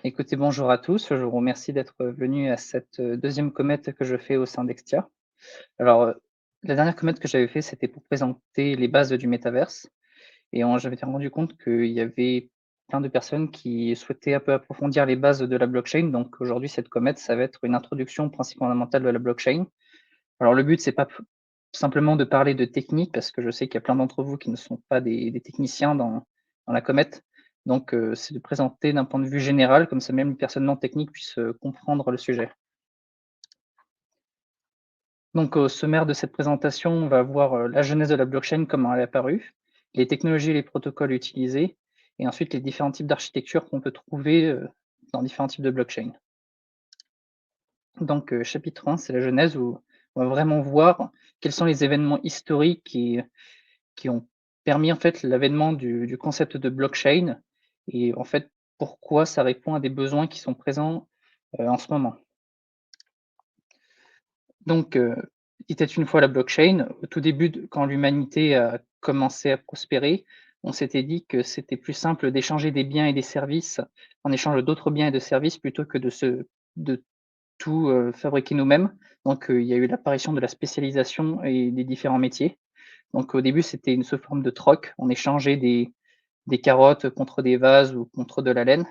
Écoutez, bonjour à tous. Je vous remercie d'être venus à cette, 2e commette que je fais au sein d'Extia. Alors, la dernière commette que j'avais fait, c'était pour présenter les bases du métaverse et on j'avais rendu compte qu'il y avait plein de personnes qui souhaitaient un peu approfondir les bases de la blockchain. Donc aujourd'hui, cette commette, ça va être une introduction aux principes fondamentaux de la blockchain. Alors le but, c'est pas simplement de parler de technique, parce que je sais qu'il y a plein d'entre vous qui ne sont pas des techniciens dans la comète. Donc, c'est de présenter d'un point de vue général, comme ça même une personne non technique puisse, comprendre le sujet. Donc au sommaire de cette présentation, on va voir, la genèse de la blockchain, comment elle est apparue, les technologies et les protocoles utilisés et ensuite les différents types d'architectures qu'on peut trouver, dans différents types de blockchain. Donc, chapitre 1, c'est la genèse où on va vraiment voir quels sont les événements historiques qui ont permis en fait l'avènement du concept de blockchain et en fait pourquoi ça répond à des besoins qui sont présents, en ce moment. Donc, il était une fois la blockchain. Au tout début quand l'humanité a commencé à prospérer, on s'était dit que c'était plus simple d'échanger des biens et des services en échange d'autres biens et de services plutôt que de tout, fabriquer nous-mêmes. Donc, il y a eu l'apparition de la spécialisation et des différents métiers. Donc au début, c'était une sous forme de troc. On échangeait des carottes contre des vases ou contre de la laine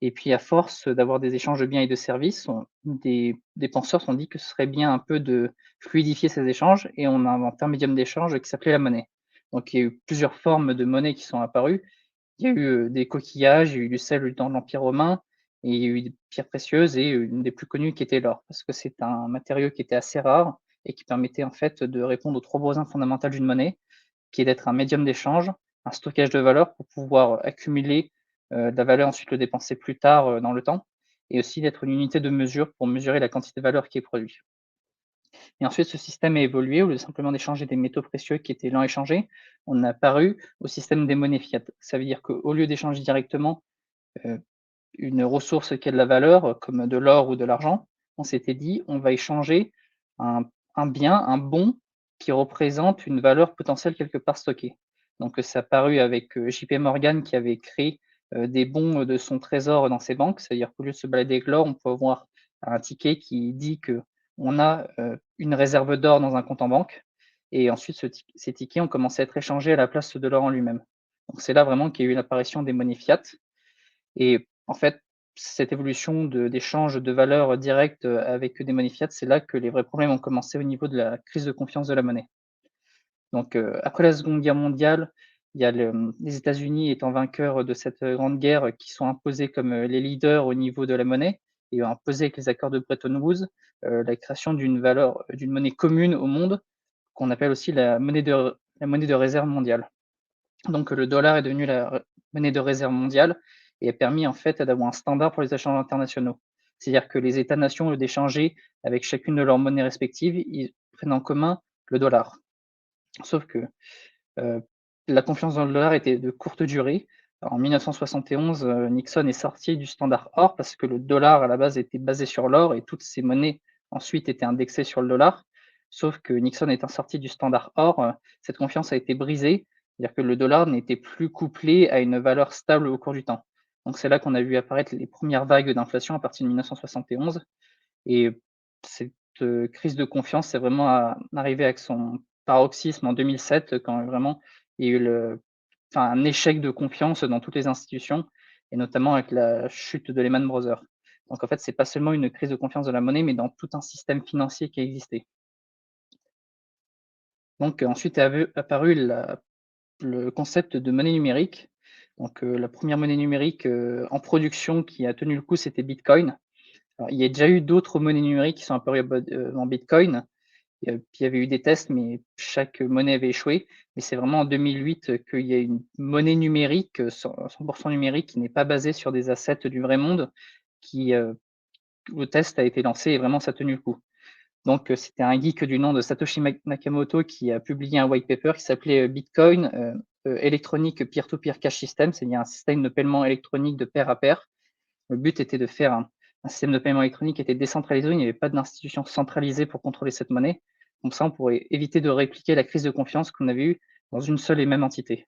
et puis à force d'avoir des échanges de biens et de services, des penseurs se sont dit que ce serait bien un peu de fluidifier ces échanges et on a inventé un médium d'échange qui s'appelait la monnaie. Donc il y a eu plusieurs formes de monnaie qui sont apparues. Il y a eu, des coquillages, il y a eu du sel dans l'Empire romain et il y a eu des pierres précieuses et une des plus connues qui était l'or, parce que c'est un matériau qui était assez rare et qui permettait en fait de répondre aux 3 besoins fondamentaux d'une monnaie, qui est d'être un médium d'échange, un stockage de valeur pour pouvoir accumuler, de la valeur, ensuite le dépenser plus tard, dans le temps et aussi d'être une unité de mesure pour mesurer la quantité de valeur qui est produite. Et ensuite, ce système a évolué. Au lieu de simplement d'échanger des métaux précieux qui étaient lents à échanger, on est apparu au système des monnaies fiat. Ça veut dire qu'au lieu d'échanger directement, heu, une ressource qui a de la valeur, comme de l'or ou de l'argent, on s'était dit: «On va échanger un bien, un bon qui représente une valeur potentielle quelque part stockée». Donc, c'est apparu avec, JP Morgan qui avait créé, des bons, de son trésor dans ses banques. C'est-à-dire qu'au lieu de se balader avec l'or, on peut avoir un ticket qui dit qu'on a, une réserve d'or dans un compte en banque et ensuite ces tickets ont commencé à être échangés à la place de l'or en lui-même. Donc c'est là vraiment qu'il y a eu l'apparition des monnaies fiat et en fait, cette évolution d'échange de valeurs directes, avec des monnaies fiat, c'est là que les vrais problèmes ont commencé au niveau de la crise de confiance de la monnaie. Donc, après la Seconde Guerre mondiale, il y a les États-Unis étant vainqueurs de cette, grande guerre, qui sont imposés comme, les leaders au niveau de la monnaie et ont imposé avec les accords de Bretton Woods, la création d'une monnaie commune au monde, qu'on appelle aussi la monnaie de réserve mondiale. Donc le dollar est devenu la monnaie de réserve mondiale et a permis en fait d'avoir un standard pour les échanges internationaux. C'est-à-dire que les États-nations, au lieu d'échanger avec chacune de leurs monnaies respectives, ils prennent en commun le dollar. Sauf que, heu, la confiance dans le dollar était de courte durée. En 1971, Nixon est sorti du standard or parce que le dollar à la base était basé sur l'or et toutes ces monnaies ensuite étaient indexées sur le dollar. Sauf que Nixon étant sorti du standard or, cette confiance a été brisée, c'est-à-dire que le dollar n'était plus couplé à une valeur stable au cours du temps. Donc c'est là qu'on a vu apparaître les premières vagues d'inflation à partir de 1971 et cette, crise de confiance est vraiment arrivée avec son paroxysme en 2007 quand vraiment il y a eu un échec de confiance dans toutes les institutions et notamment avec la chute de Lehman Brothers. Donc en fait, c'est pas seulement une crise de confiance de la monnaie, mais dans tout un système financier qui existait. Donc ensuite est apparu le concept de monnaie numérique. Donc la première monnaie numérique, en production qui a tenu le coup, c'était Bitcoin. Alors, il y a déjà eu d'autres monnaies numériques qui sont apparues dans Bitcoin. Puis il y avait eu des tests, mais chaque monnaie avait échoué. Mais c'est vraiment en 2008 qu'il y a une monnaie numérique, 100 numérique, qui n'est pas basée sur des assets du vrai monde, qui, le test a été lancé et vraiment ça a tenu le coup. Donc, c'était un geek du nom de Satoshi Nakamoto qui a publié un white paper qui s'appelait, Bitcoin, Electronic Peer-to-Peer Cash System, c'est-à-dire un système de paiement électronique de pair à pair. Le but était de faire un système de paiement électronique qui était décentralisé, où il n'y avait pas d'institution centralisée pour contrôler cette monnaie. Comme ça, on pourrait éviter de répliquer la crise de confiance qu'on avait eue dans une seule et même entité.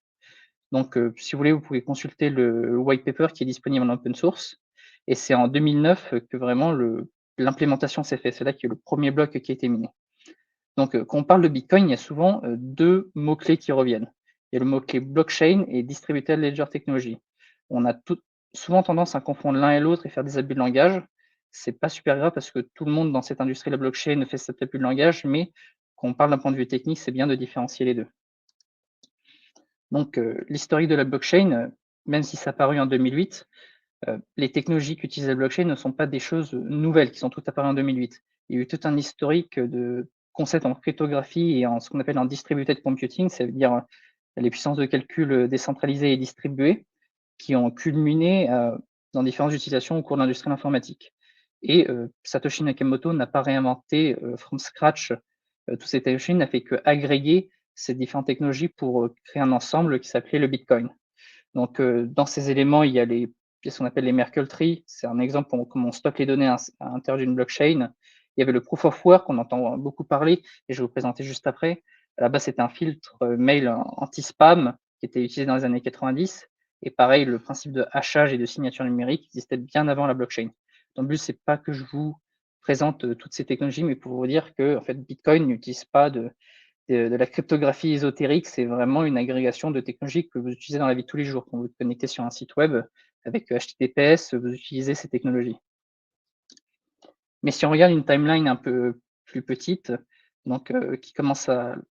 Donc, si vous voulez, vous pouvez consulter le white paper qui est disponible en open source et c'est en 2009 que vraiment l'implémentation s'est faite. C'est là qu'il y a eu le premier bloc qui a été miné. Donc, quand on parle de Bitcoin, il y a souvent, 2 mots-clés qui reviennent. Il y a le mot-clé blockchain et distributed ledger technology. On a souvent tendance à confondre l'un et l'autre et faire des abus de langage. C'est pas super grave parce que tout le monde dans cette industrie de la blockchain fait cet abus de langage, mais quand on parle d'un point de vue technique, c'est bien de différencier les 2. Donc, l'historique de la blockchain, même si ça a apparu en 2008, les technologies qu'utilise la blockchain ne sont pas des choses nouvelles qui sont toutes apparues en 2008. Il y a eu tout un historique de concepts en cryptographie et en ce qu'on appelle en distributed computing, ça veut dire les puissances de calcul décentralisées et distribuées qui ont culminé dans différentes utilisations au cours de l'industrie de l'informatique. Et Satoshi Nakamoto n'a pas réinventé from scratch toutes ces technologies, n'a fait qu'agréger ces différentes technologies pour créer un ensemble qui s'appelait le Bitcoin. Donc, dans ces éléments, il y a ce qu'on appelle les Merkle trees. C'est un exemple pour comment on stocke les données à l'intérieur d'une blockchain. Il y avait le proof of work, on entend beaucoup parler, et je vais vous présenter juste après. À la base, c'était un filtre mail anti-spam qui était utilisé dans les années 90. Et pareil, le principe de hachage et de signature numérique existait bien avant la blockchain. Donc, le but, c'est pas que je vous présente toutes ces technologies, mais pour vous dire que en fait, Bitcoin n'utilise pas de la cryptographie ésotérique, c'est vraiment une agrégation de technologies que vous utilisez dans la vie de tous les jours. Quand vous vous connectez sur un site web avec HTTPS, vous utilisez ces technologies. Mais si on regarde une timeline un peu plus petite, donc qui commence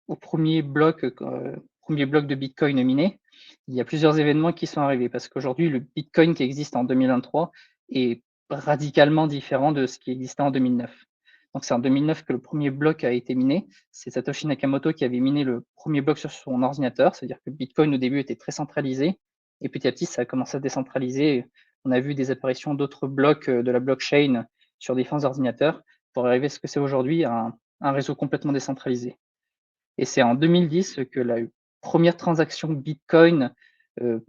au premier bloc de Bitcoin miné, il y a plusieurs événements qui sont arrivés parce qu'aujourd'hui, le Bitcoin qui existe en 2023 est radicalement différent de ce qui existait en 2009. Donc c'est en 2009 que le premier bloc a été miné. C'est Satoshi Nakamoto qui avait miné le premier bloc sur son ordinateur, c'est-à-dire que Bitcoin au début était très centralisé et petit à petit ça a commencé à décentraliser. On a vu des apparitions d'autres blocs de la blockchain sur différents ordinateurs pour arriver à ce que c'est aujourd'hui un réseau complètement décentralisé. Et c'est en 2010 que la première transaction Bitcoin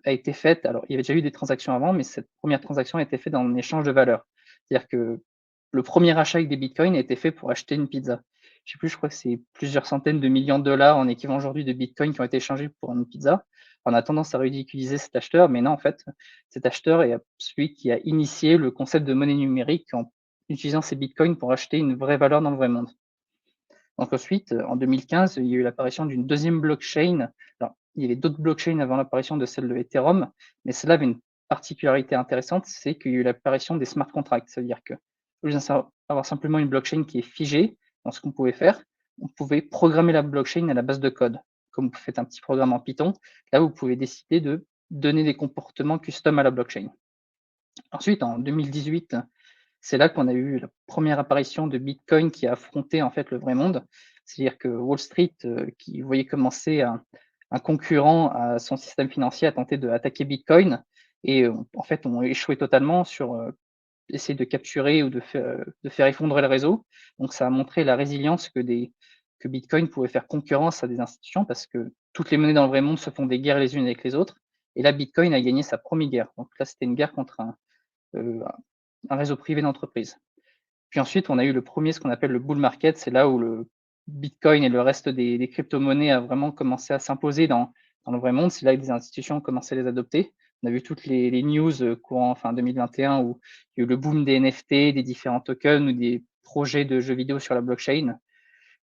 a été faite. Alors, il y avait déjà eu des transactions avant, mais cette première transaction a été faite en échange de valeur. C'est-à-dire que le premier achat avec des bitcoins a été fait pour acheter une pizza. Je sais plus, je crois que c'est plusieurs centaines de millions de dollars en équivalent aujourd'hui de bitcoin qui ont été échangés pour une pizza. On a tendance à ridiculiser cet acheteur, mais non, en fait, cet acheteur est celui qui a initié le concept de monnaie numérique en utilisant ces bitcoins pour acheter une vraie valeur dans le vrai monde. Donc ensuite, en 2015, il y a eu l'apparition d'une deuxième blockchain. Alors, il y avait d'autres blockchains avant l'apparition de celle de Ethereum, mais celle-là avait une particularité intéressante, c'est qu'il y a eu l'apparition des smart contracts. C'est-à-dire que, au lieu d'avoir simplement une blockchain qui est figée dans ce qu'on pouvait faire, on pouvait programmer la blockchain à la base de code. Comme vous faites un petit programme en Python, là, vous pouvez décider de donner des comportements custom à la blockchain. Ensuite, en 2018, c'est là qu'on a eu la première apparition de Bitcoin qui a affronté en fait le vrai monde. C'est-à-dire que Wall Street, qui voyait commencer un concurrent à son système financier, a tenté d'attaquer Bitcoin et en fait ont échoué totalement sur essayer de capturer ou de faire effondrer le réseau. Donc ça a montré la résilience que Bitcoin pouvait faire concurrence à des institutions parce que toutes les monnaies dans le vrai monde se font des guerres les unes avec les autres. Et là, Bitcoin a gagné sa première guerre. Donc là, c'était une guerre contre euh, un réseau privé d'entreprises. Puis ensuite, on a eu le premier, ce qu'on appelle le bull market. C'est là où le Bitcoin et le reste des crypto-monnaies a vraiment commencé à s'imposer dans le vrai monde. C'est là que des institutions ont commencé à les adopter. On a vu toutes les news courant fin 2021 où il y a eu le boom des NFT, des différents tokens ou des projets de jeux vidéo sur la blockchain.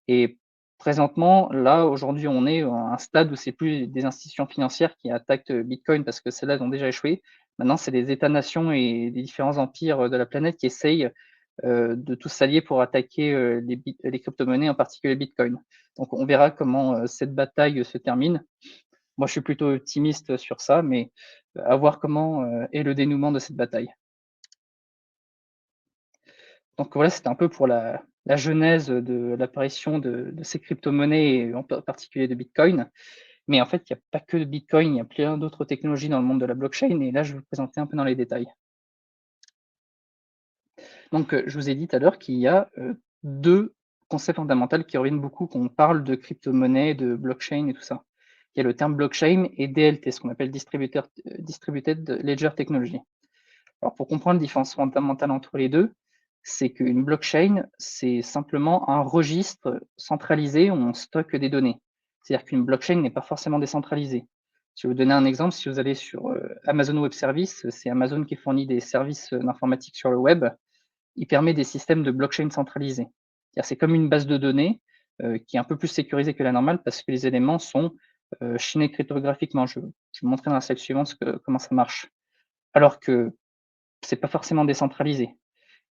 Et présentement, là, aujourd'hui, on est à un stade où c'est plus des institutions financières qui attaquent Bitcoin parce que celles-là ont déjà échoué. Maintenant, c'est les États-nations et les différents empires de la planète qui essayent de tous s'allier pour attaquer les crypto-monnaies, en particulier Bitcoin. Donc, on verra comment cette bataille se termine. Moi, je suis plutôt optimiste sur ça, mais à voir comment est le dénouement de cette bataille. Donc voilà, c'était un peu pour la genèse de l'apparition de ces crypto-monnaies et en particulier de Bitcoin. Mais en fait, il n'y a pas que de Bitcoin, il y a plein d'autres technologies dans le monde de la blockchain et là, je vais vous présenter un peu dans les détails. Donc, je vous ai dit tout à l'heure qu'il y a 2 concepts fondamentaux qui reviennent beaucoup quand on parle de crypto-monnaie, de blockchain et tout ça. Il y a le terme blockchain et DLT, ce qu'on appelle distributed ledger technology. Alors, pour comprendre la différence fondamentale entre les deux, c'est qu'une blockchain, c'est simplement un registre centralisé où on stocke des données. C'est-à-dire qu'une blockchain n'est pas forcément décentralisée. Je vais vous donner un exemple, si vous allez sur, Amazon Web Services, c'est Amazon qui fournit des services, d'informatique sur le web. Il permet des systèmes de blockchain centralisés. C'est-à-dire, c'est comme une base de données, qui est un peu plus sécurisée que la normale parce que les éléments sont, chaînés cryptographiquement. Je vais vous montrer dans la slide suivante comment ça marche. Alors que c'est pas forcément décentralisé.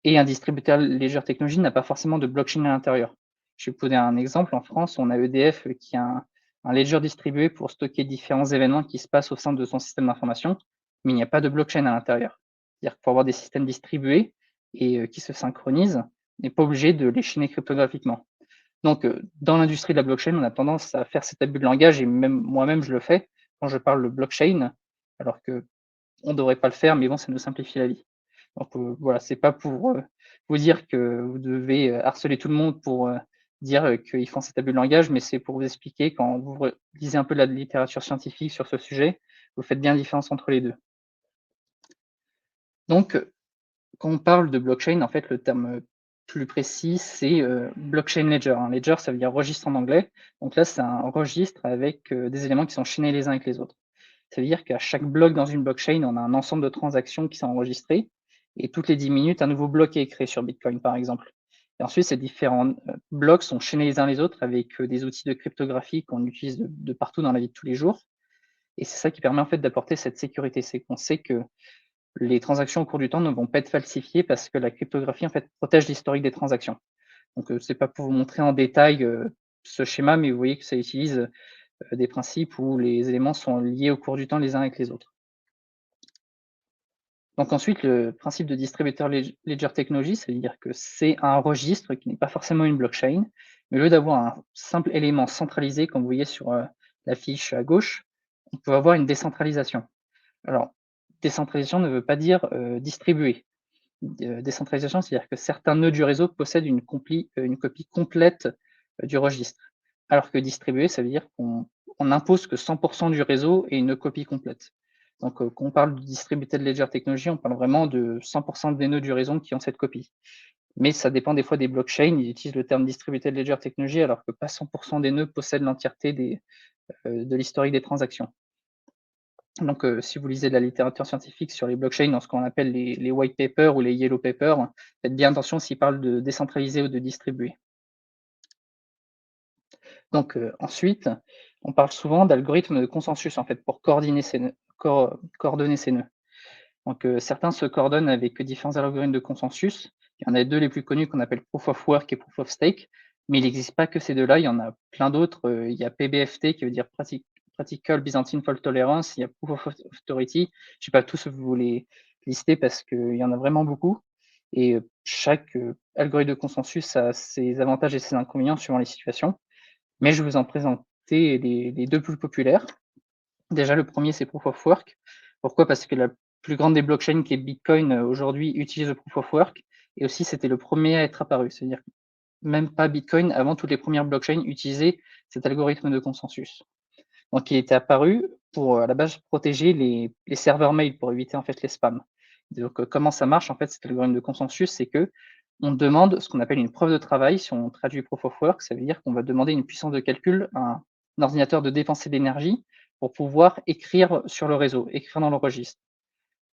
Et un distributeur Ledger Technologies n'a pas forcément de blockchain à l'intérieur. Je vais vous donner un exemple. En France, on a EDF qui a un ledger distribué pour stocker différents événements qui se passent au sein de son système d'information, mais il n'y a pas de blockchain à l'intérieur. C'est-à-dire qu'il faut avoir des systèmes distribués et qui se synchronisent, on n'est pas obligé de les chaîner cryptographiquement. Donc, dans l'industrie de la blockchain, on a tendance à faire cet abus de langage et même moi-même, je le fais quand je parle de blockchain, alors qu'on ne devrait pas le faire, mais bon, ça nous simplifie la vie. Donc, voilà, c'est pas pour, vous dire que vous devez, harceler tout le monde pour, dire, qu'ils font cet abus de langage, mais c'est pour vous expliquer quand vous lisez un peu de la littérature scientifique sur ce sujet, vous faites bien la différence entre les 2. Donc, quand on parle de blockchain, en fait, le terme, plus précis, c'est, blockchain ledger, hein. Ledger, ça veut dire registre en anglais. Donc là, c'est un registre avec, des éléments qui sont chaînés les uns avec les autres. Ça veut dire qu'à chaque bloc dans une blockchain, on a un ensemble de transactions qui sont enregistrées et toutes les 10 minutes, un nouveau bloc est créé sur Bitcoin, par exemple. Et ensuite, ces différents blocs sont chaînés les uns les autres avec des outils de cryptographie qu'on utilise de partout dans la vie de tous les jours. Et c'est ça qui permet en fait d'apporter cette sécurité. C'est qu'on sait que les transactions au cours du temps ne vont pas être falsifiées parce que la cryptographie en fait protège l'historique des transactions. Donc, c'est pas pour vous montrer en détail ce schéma, mais vous voyez que ça utilise des principes où les éléments sont liés au cours du temps les uns avec les autres. Donc ensuite, le principe de distributeur Ledger Technology, c'est-à-dire que c'est un registre qui n'est pas forcément une blockchain, mais au lieu d'avoir un simple élément centralisé, comme vous voyez sur la fiche à gauche, on peut avoir une décentralisation. Alors, décentralisation ne veut pas dire distribuer. Décentralisation, c'est-à-dire que certains nœuds du réseau possèdent une copie complète du registre. Alors que distribuer, ça veut dire qu'on impose que 100% du réseau ait une copie complète. Donc, quand on parle de distributed ledger technology, on parle vraiment de 100% des nœuds du réseau qui ont cette copie. Mais ça dépend des fois des blockchains, ils utilisent le terme distributed ledger technology alors que pas 100% des nœuds possèdent l'entièreté de l'historique des transactions. Donc, si vous lisez de la littérature scientifique sur les blockchains dans ce qu'on appelle les white papers ou les yellow papers, faites bien attention s'ils parlent de décentraliser ou de distribuer. Donc, ensuite, on parle souvent d'algorithmes de consensus, en fait, pour coordonner ces nœuds. Donc, certains se coordonnent avec différents algorithmes de consensus. Il y en a 2 les plus connus qu'on appelle Proof of Work et Proof of Stake, mais il n'existe pas que ces 2-là, il y en a plein d'autres, il y a PBFT qui veut dire Practical Byzantine Fault Tolerance, il y a Proof of Authority. Je ne vais pas tous vous les lister parce qu'il y en a vraiment beaucoup et chaque, algorithme de consensus a ses avantages et ses inconvénients suivant les situations, mais je vais vous en présenter les 2 plus populaires. Déjà, le premier c'est Proof of Work. Pourquoi? Parce que la plus grande des blockchains qui est Bitcoin, aujourd'hui utilise le Proof of Work et aussi c'était le premier à être apparu. C'est-à-dire que même pas Bitcoin, avant toutes les premières blockchains utilisaient cet algorithme de consensus. Donc il était apparu pour, à la base protéger les serveurs mail pour éviter en fait les spams. Donc, comment ça marche en fait cet algorithme de consensus? C'est qu'on demande ce qu'on appelle une preuve de travail. Si on traduit Proof of Work, ça veut dire qu'on va demander une puissance de calcul à un ordinateur de dépenser de l'énergie pour pouvoir écrire sur le réseau, écrire dans le registre.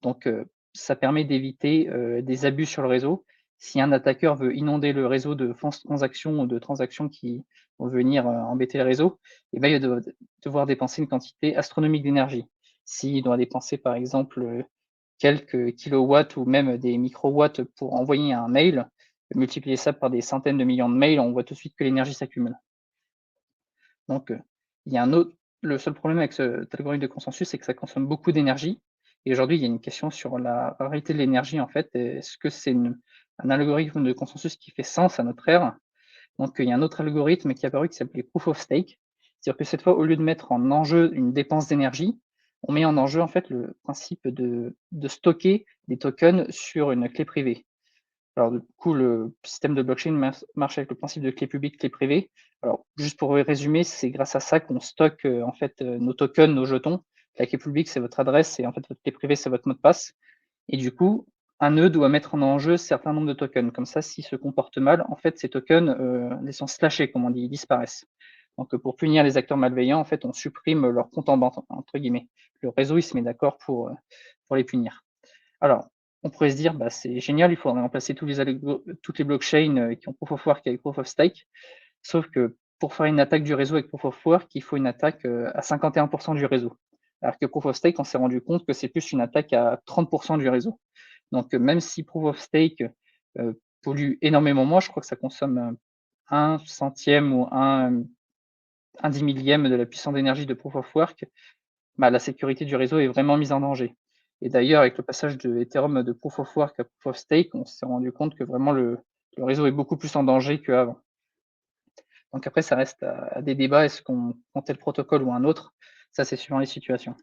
Donc, ça permet d'éviter, des abus sur le réseau. Si un attaqueur veut inonder le réseau de fausses transactions ou de transactions qui vont venir, embêter le réseau, et ben, il va devoir dépenser une quantité astronomique d'énergie. S'il doit dépenser par exemple, quelques kilowatts ou même des microwatts pour envoyer un mail, multiplier ça par des centaines de millions de mails, on voit tout de suite que l'énergie s'accumule. Donc, il y a un autre le seul problème avec cet algorithme de consensus, c'est que ça consomme beaucoup d'énergie et aujourd'hui, il y a une question sur la rareté de l'énergie, en fait. Est-ce que c'est un algorithme de consensus qui fait sens à notre ère? Donc, il y a un autre algorithme qui est apparu qui s'appelait Proof of Stake. C'est-à-dire que cette fois, au lieu de mettre en enjeu une dépense d'énergie, on met en enjeu, en fait, le principe de stocker des tokens sur une clé privée. Alors du coup, le système de blockchain marche avec le principe de clé publique, clé privée. Alors juste pour résumer, c'est grâce à ça qu'on stocke, en fait, nos tokens, nos jetons. La clé publique, c'est votre adresse et en fait, votre clé privée, c'est votre mot de passe et du coup, un nœud doit mettre en enjeu certain nombre de tokens. Comme ça, s'il se comporte mal, en fait, ces tokens, les sont slashés, comme on dit, ils disparaissent. Donc, pour punir les acteurs malveillants, en fait, on supprime leur compte en banque, entre guillemets. Le réseau, il se met d'accord pour les punir. Alors, on pourrait se dire, bah, c'est génial, il faudrait remplacer toutes les blockchains qui ont Proof of Work avec Proof of Stake. Sauf que pour faire une attaque du réseau avec Proof of Work, il faut une attaque à 51% du réseau. Alors que Proof of Stake, on s'est rendu compte que c'est plus une attaque à 30% du réseau. Donc, même si Proof of Stake pollue énormément moins, je crois que ça consomme un centième ou un dix millième de la puissance d'énergie de Proof of Work, bah, la sécurité du réseau est vraiment mise en danger. Et d'ailleurs, avec le passage de Ethereum de Proof of Work à Proof of Stake, on s'est rendu compte que vraiment le réseau est beaucoup plus en danger qu'avant. Donc après, ça reste à des débats. Est-ce qu'on prend tel protocole ou un autre? Ça, c'est suivant les situations.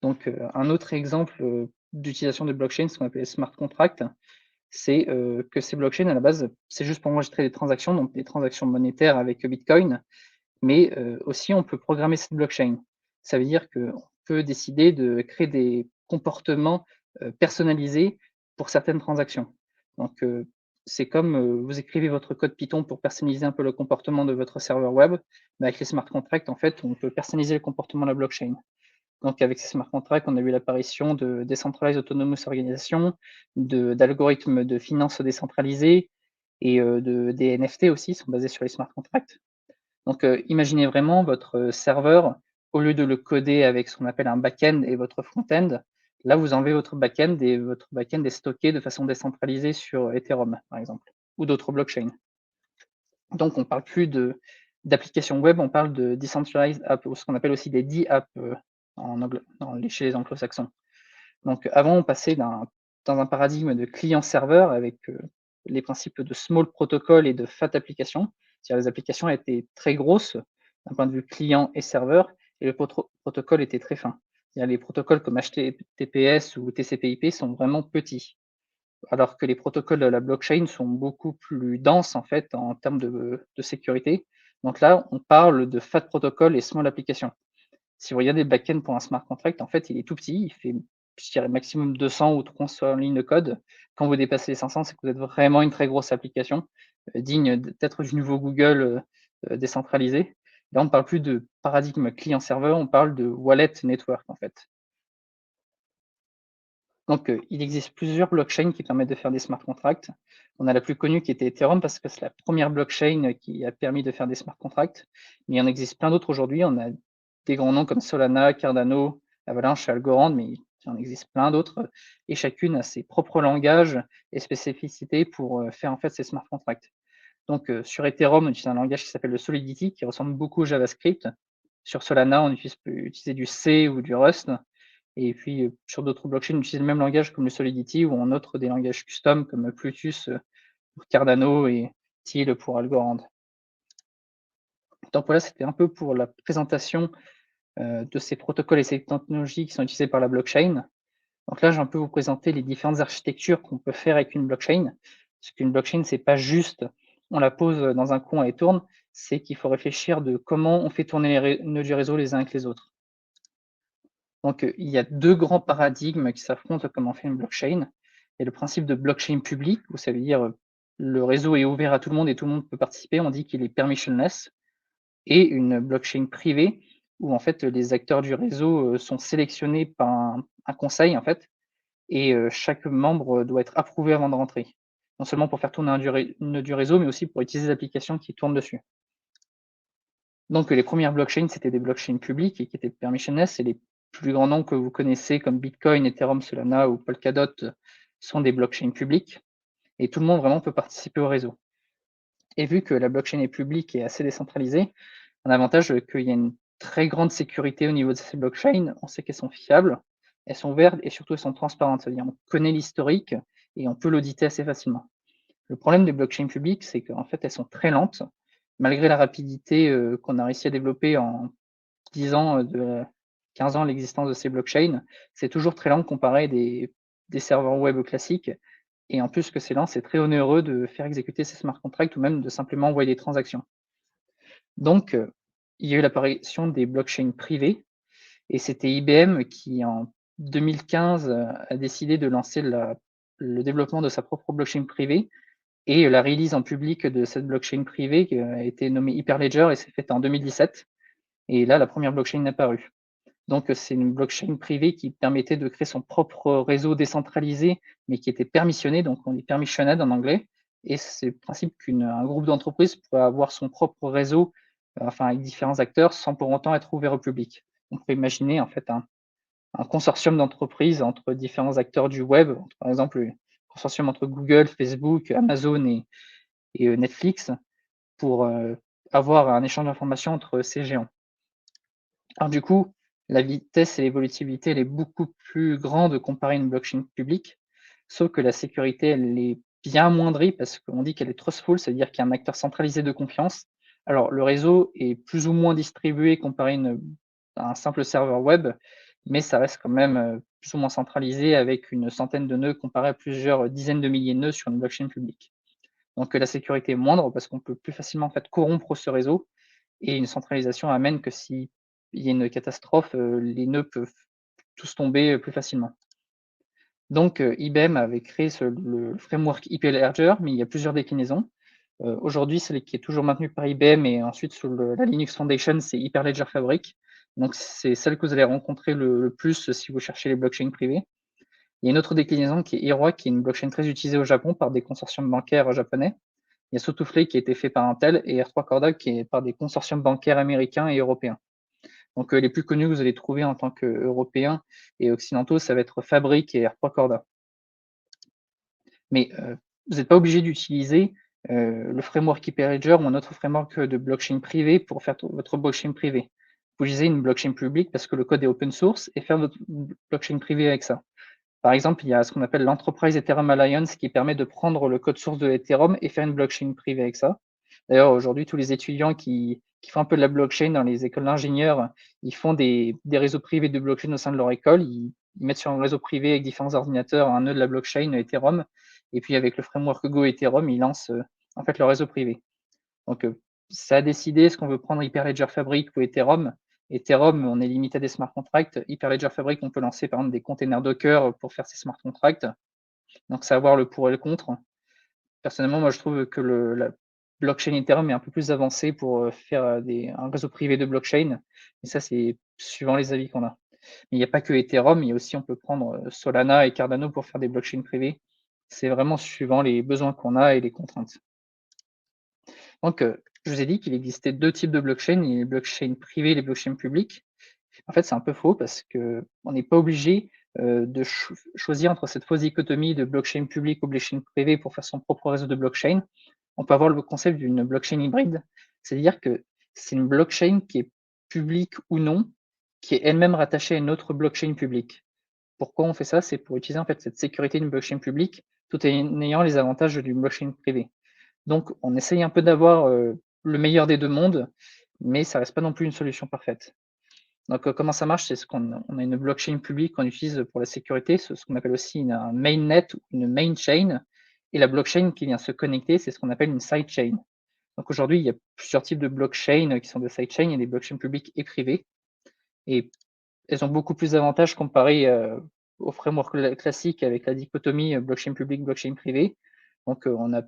Donc, un autre exemple d'utilisation de blockchain, ce qu'on appelle les smart contracts, c'est que ces blockchains, à la base, c'est juste pour enregistrer des transactions, donc des transactions monétaires avec Bitcoin, mais aussi on peut programmer cette blockchain. Ça veut dire qu'on peut décider de créer des comportements personnalisés pour certaines transactions. Donc, c'est comme vous écrivez votre code Python pour personnaliser un peu le comportement de votre serveur web. Mais avec les smart contracts, en fait, on peut personnaliser le comportement de la blockchain. Donc, avec ces smart contracts, on a vu l'apparition de Decentralized Autonomous Organization, d'algorithmes de finance décentralisés et des NFT aussi sont basés sur les smart contracts. Donc, imaginez vraiment votre serveur, au lieu de le coder avec ce qu'on appelle un back-end et votre front-end, là, vous enlevez votre back-end et votre back-end est stocké de façon décentralisée sur Ethereum, par exemple, ou d'autres blockchains. Donc, on parle plus d'applications web, on parle de decentralized app, ou ce qu'on appelle aussi des DApp chez les anglo-saxons. Donc, avant, on passait dans un paradigme de client-serveur avec les principes de small protocol et de fat application. C'est-à-dire les applications étaient très grosses d'un point de vue client et serveur, et le protocole était très fin. C'est-à-dire les protocoles comme HTTPS ou TCP/IP sont vraiment petits, alors que les protocoles de la blockchain sont beaucoup plus denses en fait en termes de sécurité. Donc là, on parle de fat protocol et small application. Si vous regardez le back-end pour un smart contract, en fait, il est tout petit, il fait, je dirais, maximum 200 ou 300 lignes de code. Quand vous dépassez les 500, c'est que vous êtes vraiment une très grosse application, digne peut-être du nouveau Google décentralisé. Là, on ne parle plus de paradigme client-serveur, on parle de wallet network, en fait. Donc, il existe plusieurs blockchains qui permettent de faire des smart contracts. On a la plus connue qui était Ethereum parce que c'est la première blockchain qui a permis de faire des smart contracts. Mais il en existe plein d'autres aujourd'hui. On a des grands noms comme Solana, Cardano, Avalanche, Algorand, mais il en existe plein d'autres. Et chacune a ses propres langages et spécificités pour faire en fait ces smart contracts. Donc, sur Ethereum, on utilise un langage qui s'appelle le Solidity, qui ressemble beaucoup au JavaScript. Sur Solana, on peut utiliser du C ou du Rust. Et puis, sur d'autres blockchains, on utilise le même langage comme le Solidity ou en autre des langages custom comme Plutus pour Cardano et Thiel pour Algorand. Donc voilà, c'était un peu pour la présentation de ces protocoles et ces technologies qui sont utilisées par la blockchain. Donc là, je vais un peu vous présenter les différentes architectures qu'on peut faire avec une blockchain. Parce qu'une blockchain, c'est pas juste on la pose dans un coin et tourne, c'est qu'il faut réfléchir de comment on fait tourner les nœuds du réseau les uns avec les autres. Donc, il y a 2 grands paradigmes qui s'affrontent comme on fait une blockchain. Il y a le principe de blockchain public, où ça veut dire, le réseau est ouvert à tout le monde et tout le monde peut participer, on dit qu'il est permissionless, et une blockchain privée où en fait, les acteurs du réseau, sont sélectionnés par un conseil en fait et chaque membre doit être approuvé avant de rentrer. Non seulement pour faire tourner un nœud du réseau, mais aussi pour utiliser l'application qui tourne dessus. Donc les premières blockchains, c'était des blockchains publiques et qui étaient permissionless et les plus grands noms que vous connaissez comme Bitcoin, Ethereum, Solana ou Polkadot sont des blockchains publiques et tout le monde vraiment peut participer au réseau. Et vu que la blockchain est publique et assez décentralisée, un avantage, qu'il y a une très grande sécurité au niveau de ces blockchains. On sait qu'elles sont fiables, elles sont ouvertes et surtout elles sont transparentes. C'est-à-dire on connaît l'historique et on peut l'auditer assez facilement. Le problème des blockchains publiques, c'est qu'en fait, elles sont très lentes. Malgré la rapidité qu'on a réussi à développer en 10 ans, 15 ans l'existence de ces blockchains, c'est toujours très lent comparé à des serveurs web classiques. Et en plus que c'est lent, c'est très onéreux de faire exécuter ces smart contracts ou même de simplement envoyer des transactions. Donc, il y a eu l'apparition des blockchains privées et c'était IBM qui, en 2015, a décidé de lancer le développement de sa propre blockchain privée et la release en public de cette blockchain privée qui a été nommée Hyperledger et s'est faite en 2017 et là, la première blockchain est apparue. Donc, c'est une blockchain privée qui permettait de créer son propre réseau décentralisé, mais qui était permissionné, donc on dit permissioned en anglais. Et c'est le principe qu'un groupe d'entreprises pourrait avoir son propre réseau, enfin avec différents acteurs, sans pour autant être ouvert au public. On peut imaginer en fait un consortium d'entreprises entre différents acteurs du web, par exemple, un consortium entre Google, Facebook, Amazon et Netflix, pour avoir un échange d'informations entre ces géants. Alors du coup, la vitesse et l'évolutivité, elle est beaucoup plus grande comparée à une blockchain publique, sauf que la sécurité, elle est bien amoindrie parce qu'on dit qu'elle est trustful, c'est-à-dire qu'il y a un acteur centralisé de confiance. Alors le réseau est plus ou moins distribué comparé à un simple serveur web, mais ça reste quand même plus ou moins centralisé avec une centaine de nœuds comparé à plusieurs dizaines de milliers de nœuds sur une blockchain publique. Donc la sécurité est moindre parce qu'on peut plus facilement en fait corrompre ce réseau et une centralisation amène que s'il y a une catastrophe, les nœuds peuvent tous tomber, plus facilement. Donc, IBM avait créé le framework Hyperledger, mais il y a plusieurs déclinaisons. Aujourd'hui, celle qui est toujours maintenue par IBM et ensuite sous la Linux Foundation, c'est Hyperledger Fabric. Donc c'est celle que vous allez rencontrer le plus si vous cherchez les blockchains privées. Il y a une autre déclinaison qui est Hiroi, qui est une blockchain très utilisée au Japon par des consortiums bancaires japonais. Il y a Sotuflay qui a été fait par Intel et R3 Corda qui est par des consortiums bancaires américains et européens. Donc les plus connus que vous allez trouver en tant qu'Européens et occidentaux, ça va être Fabric et R3 Corda. Mais vous n'êtes pas obligé d'utiliser le framework Hyperledger ou un autre framework de blockchain privé pour faire votre blockchain privée. Vous utilisez une blockchain publique parce que le code est open source et faire votre blockchain privée avec ça. Par exemple, il y a ce qu'on appelle l'Enterprise Ethereum Alliance qui permet de prendre le code source de Ethereum et faire une blockchain privée avec ça. D'ailleurs, aujourd'hui, tous les étudiants qui font un peu de la blockchain dans les écoles d'ingénieurs, ils font des réseaux privés de blockchain au sein de leur école. Ils mettent sur un réseau privé avec différents ordinateurs un nœud de la blockchain Ethereum. Et puis, avec le framework Go Ethereum, ils lancent en fait leur réseau privé. Donc, ça a décidé est-ce qu'on veut prendre Hyperledger Fabric ou Ethereum. Ethereum, on est limité à des smart contracts. Hyperledger Fabric, on peut lancer par exemple des containers Docker pour faire ces smart contracts. Donc, c'est à voir le pour et le contre. Personnellement, moi, je trouve que la blockchain Ethereum est un peu plus avancée pour faire un réseau privé de blockchain. Et ça, c'est suivant les avis qu'on a. Mais il n'y a pas que Ethereum, il y a aussi, on peut prendre Solana et Cardano pour faire des blockchains privées. C'est vraiment suivant les besoins qu'on a et les contraintes. Donc, je vous ai dit qu'il existait deux types de blockchains, les blockchains privées et les blockchains publiques. En fait, c'est un peu faux parce qu'on n'est pas obligé de choisir entre cette fausse dichotomie de blockchain publique ou blockchain privée pour faire son propre réseau de blockchain. On peut avoir le concept d'une blockchain hybride, c'est-à-dire que c'est une blockchain qui est publique ou non, qui est elle-même rattachée à une autre blockchain publique. Pourquoi on fait ça? C'est pour utiliser en fait cette sécurité d'une blockchain publique tout en ayant les avantages d'une blockchain privée. Donc, on essaye un peu d'avoir le meilleur des deux mondes, mais ça reste pas non plus une solution parfaite. Donc, comment ça marche? C'est on a une blockchain publique qu'on utilise pour la sécurité, ce qu'on appelle aussi un mainnet ou une main chain. Et la blockchain qui vient se connecter, c'est ce qu'on appelle une sidechain. Donc aujourd'hui, il y a plusieurs types de blockchains qui sont des sidechains. Il y a des blockchains publiques et privées. Et elles ont beaucoup plus d'avantages comparé au framework classique avec la dichotomie blockchain publique, blockchain privée. Donc, on a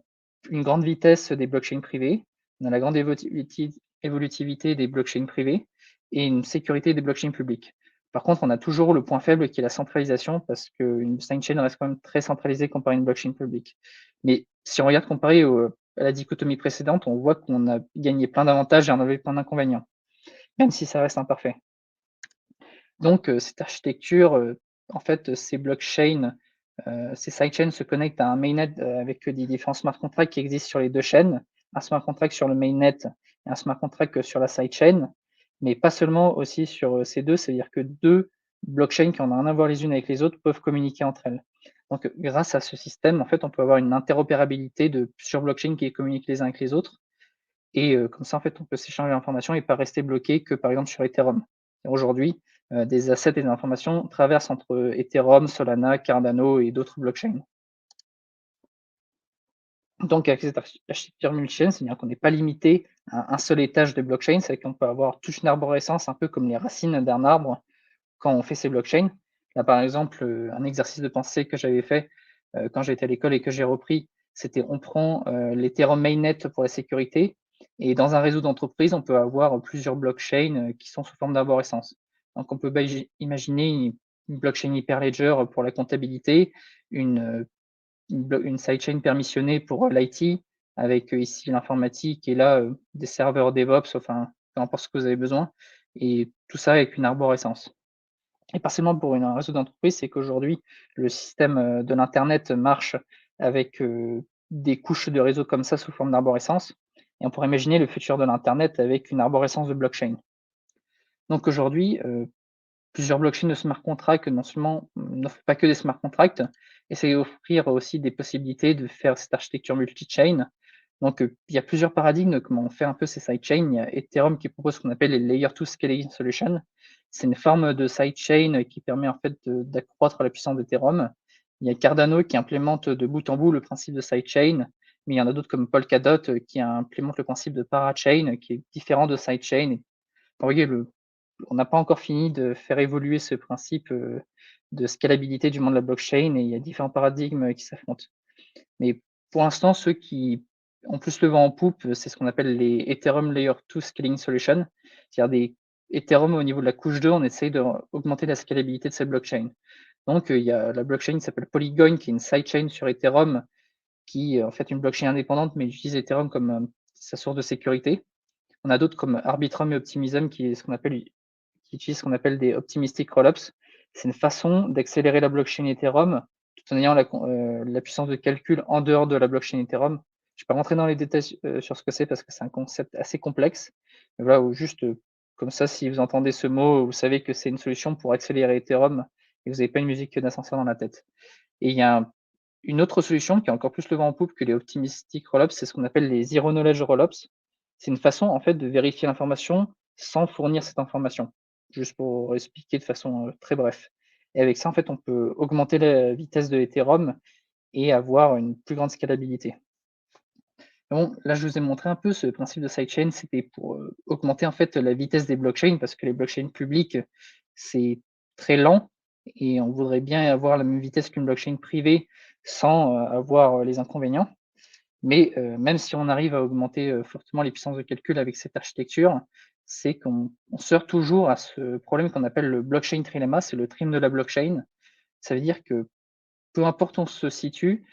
une grande vitesse des blockchains privées, on a la grande évolutivité des blockchains privées et une sécurité des blockchains publiques. Par contre, on a toujours le point faible qui est la centralisation parce qu'une sidechain reste quand même très centralisée comparé à une blockchain publique. Mais si on regarde comparé à la dichotomie précédente, on voit qu'on a gagné plein d'avantages et enlevé plein d'inconvénients, même si ça reste imparfait. Donc, cette architecture, en fait, ces blockchains, ces sidechains se connectent à un mainnet, avec des différents smart contracts qui existent sur les 2 chaînes. Un smart contract sur le mainnet et un smart contract sur la sidechain, mais pas seulement aussi sur, ces 2, c'est-à-dire que 2 blockchains qui n'ont rien à voir les unes avec les autres peuvent communiquer entre elles. Donc, grâce à ce système, en fait, on peut avoir une interopérabilité de plusieurs blockchains qui communiquent les uns avec les autres et comme ça, en fait, on peut s'échanger l'information et pas rester bloqué que, par exemple, sur Ethereum. Aujourd'hui, des assets et des informations traversent entre Ethereum, Solana, Cardano et d'autres blockchains. Donc avec cette architecture multi-chain, c'est-à-dire qu'on n'est pas limité à un seul étage de blockchain, c'est qu'on peut avoir toute une arborescence, un peu comme les racines d'un arbre quand on fait ces blockchains. Là, par exemple, un exercice de pensée que j'avais fait, quand j'étais à l'école et que j'ai repris, on prend l'Ethereum mainnet pour la sécurité, et dans un réseau d'entreprise, on peut avoir plusieurs blockchains qui sont sous forme d'arborescence. Donc on peut imaginer une blockchain Hyperledger pour la comptabilité, une, une sidechain permissionnée pour l'IT, avec ici l'informatique et là des serveurs DevOps, enfin peu importe ce que vous avez besoin, et tout ça avec une arborescence. Et partiellement pour un réseau d'entreprise, c'est qu'aujourd'hui, le système de l'internet marche avec des couches de réseau comme ça sous forme d'arborescence, et on pourrait imaginer le futur de l'internet avec une arborescence de blockchain. Donc aujourd'hui, plusieurs blockchains de smart contracts non seulement n'offrent pas que des smart contracts, essayent d'offrir aussi des possibilités de faire cette architecture multi-chain. Donc, il y a plusieurs paradigmes comment on fait un peu ces sidechains. Il y a Ethereum qui propose ce qu'on appelle les Layer 2 Scaling Solutions. C'est une forme de sidechain qui permet en fait d'accroître la puissance d'Ethereum. Il y a Cardano qui implémente de bout en bout le principe de sidechain, mais il y en a d'autres comme Polkadot qui implémente le principe de parachain qui est différent de sidechain. Vous voyez, on n'a pas encore fini de faire évoluer ce principe de scalabilité du monde de la blockchain, et il y a différents paradigmes qui s'affrontent. Mais pour l'instant, ceux qui ont plus le vent en poupe, c'est ce qu'on appelle les Ethereum Layer 2 Scaling Solutions, c'est-à-dire des Ethereum au niveau de la couche 2, on essaye d'augmenter la scalabilité de cette blockchain. Donc, il y a la blockchain qui s'appelle Polygon, qui est une sidechain sur Ethereum, qui est en fait une blockchain indépendante, mais utilise Ethereum comme sa source de sécurité. On a d'autres comme Arbitrum et Optimism qui utilisent ce qu'on appelle des optimistic rollups. C'est une façon d'accélérer la blockchain Ethereum tout en ayant la puissance de calcul en dehors de la blockchain Ethereum. Je ne vais pas rentrer dans les détails sur ce que c'est parce que c'est un concept assez complexe. Mais voilà, ou juste comme ça, si vous entendez ce mot, vous savez que c'est une solution pour accélérer Ethereum et vous n'avez pas une musique d'ascenseur dans la tête. Et il y a une autre solution qui est encore plus le vent en poupe que les optimistic rollups, c'est ce qu'on appelle les zero knowledge rollups. C'est une façon en fait de vérifier l'information sans fournir cette information, juste pour expliquer de façon très bref. Et avec ça, en fait, on peut augmenter la vitesse de Ethereum et avoir une plus grande scalabilité. Bon, là, je vous ai montré un peu ce principe de sidechain, c'était pour augmenter en fait la vitesse des blockchains, parce que les blockchains publiques, c'est très lent et on voudrait bien avoir la même vitesse qu'une blockchain privée sans avoir les inconvénients. Mais même si on arrive à augmenter fortement les puissances de calcul avec cette architecture, c'est qu'on se heurte toujours à ce problème qu'on appelle le blockchain trilemma, c'est le trim de la blockchain. Ça veut dire que peu importe où on se situe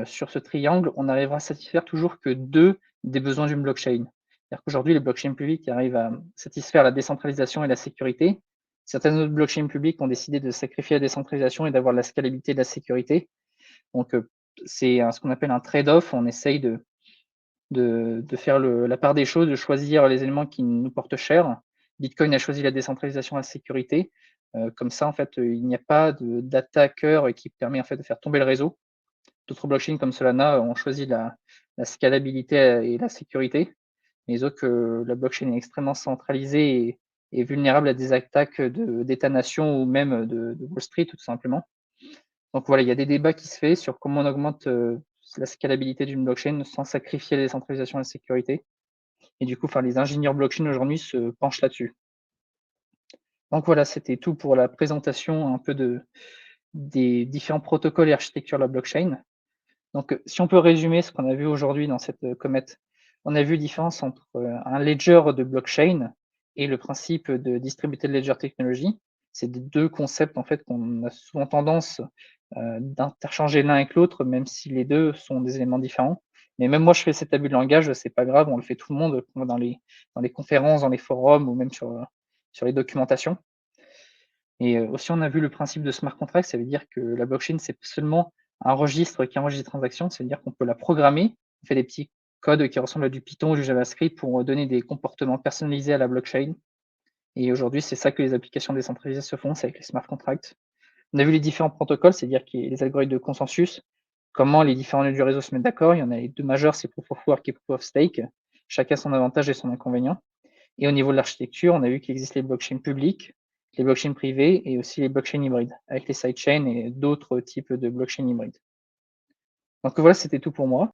sur ce triangle, on arrivera à satisfaire toujours que 2 des besoins d'une blockchain. C'est-à-dire qu'aujourd'hui, les blockchains publiques arrivent à satisfaire la décentralisation et la sécurité. Certaines autres blockchains publiques ont décidé de sacrifier la décentralisation et d'avoir la scalabilité et la sécurité. Donc, c'est ce qu'on appelle un trade-off. On essaye de faire la part des choses, de choisir les éléments qui nous portent cher. Bitcoin a choisi la décentralisation et la sécurité. Comme ça, en fait, il n'y a pas d'attaqueur qui permet en fait de faire tomber le réseau. D'autres blockchains comme Solana ont choisi la scalabilité et la sécurité. Les autres, la blockchain est extrêmement centralisée et vulnérable à des attaques d'États-nations ou même de Wall Street, tout simplement. Donc voilà, il y a des débats qui se font sur comment on augmente la scalabilité d'une blockchain sans sacrifier la décentralisation et la sécurité. Et du coup, les ingénieurs blockchain aujourd'hui se penchent là-dessus. Donc voilà, c'était tout pour la présentation un peu des différents protocoles et architectures de la blockchain. Donc, si on peut résumer ce qu'on a vu aujourd'hui dans cette comète, on a vu la différence entre un ledger de blockchain et le principe de distributed ledger technology. C'est des deux concepts en fait qu'on a souvent tendance d'interchanger l'un avec l'autre, même si les deux sont des éléments différents. Mais même moi, je fais cet abus de langage, c'est pas grave, on le fait tout le monde dans les conférences, dans les forums ou même sur les documentations. Et aussi, on a vu le principe de smart contract, ça veut dire que la blockchain, c'est seulement un registre qui enregistre des transactions, c'est-à-dire qu'on peut la programmer, on fait des petits codes qui ressemblent à du Python ou du JavaScript pour donner des comportements personnalisés à la blockchain. Et aujourd'hui, c'est ça que les applications décentralisées se font, c'est avec les smart contracts. On a vu les différents protocoles, c'est-à-dire les algorithmes de consensus, comment les différents nœuds du réseau se mettent d'accord. Il y en a les deux majeurs, c'est Proof of Work et Proof of Stake. Chacun son avantage et son inconvénient. Et au niveau de l'architecture, on a vu qu'il existe les blockchains publiques, les blockchains privées et aussi les blockchains hybrides, avec les sidechains et d'autres types de blockchains hybrides. Donc voilà, c'était tout pour moi.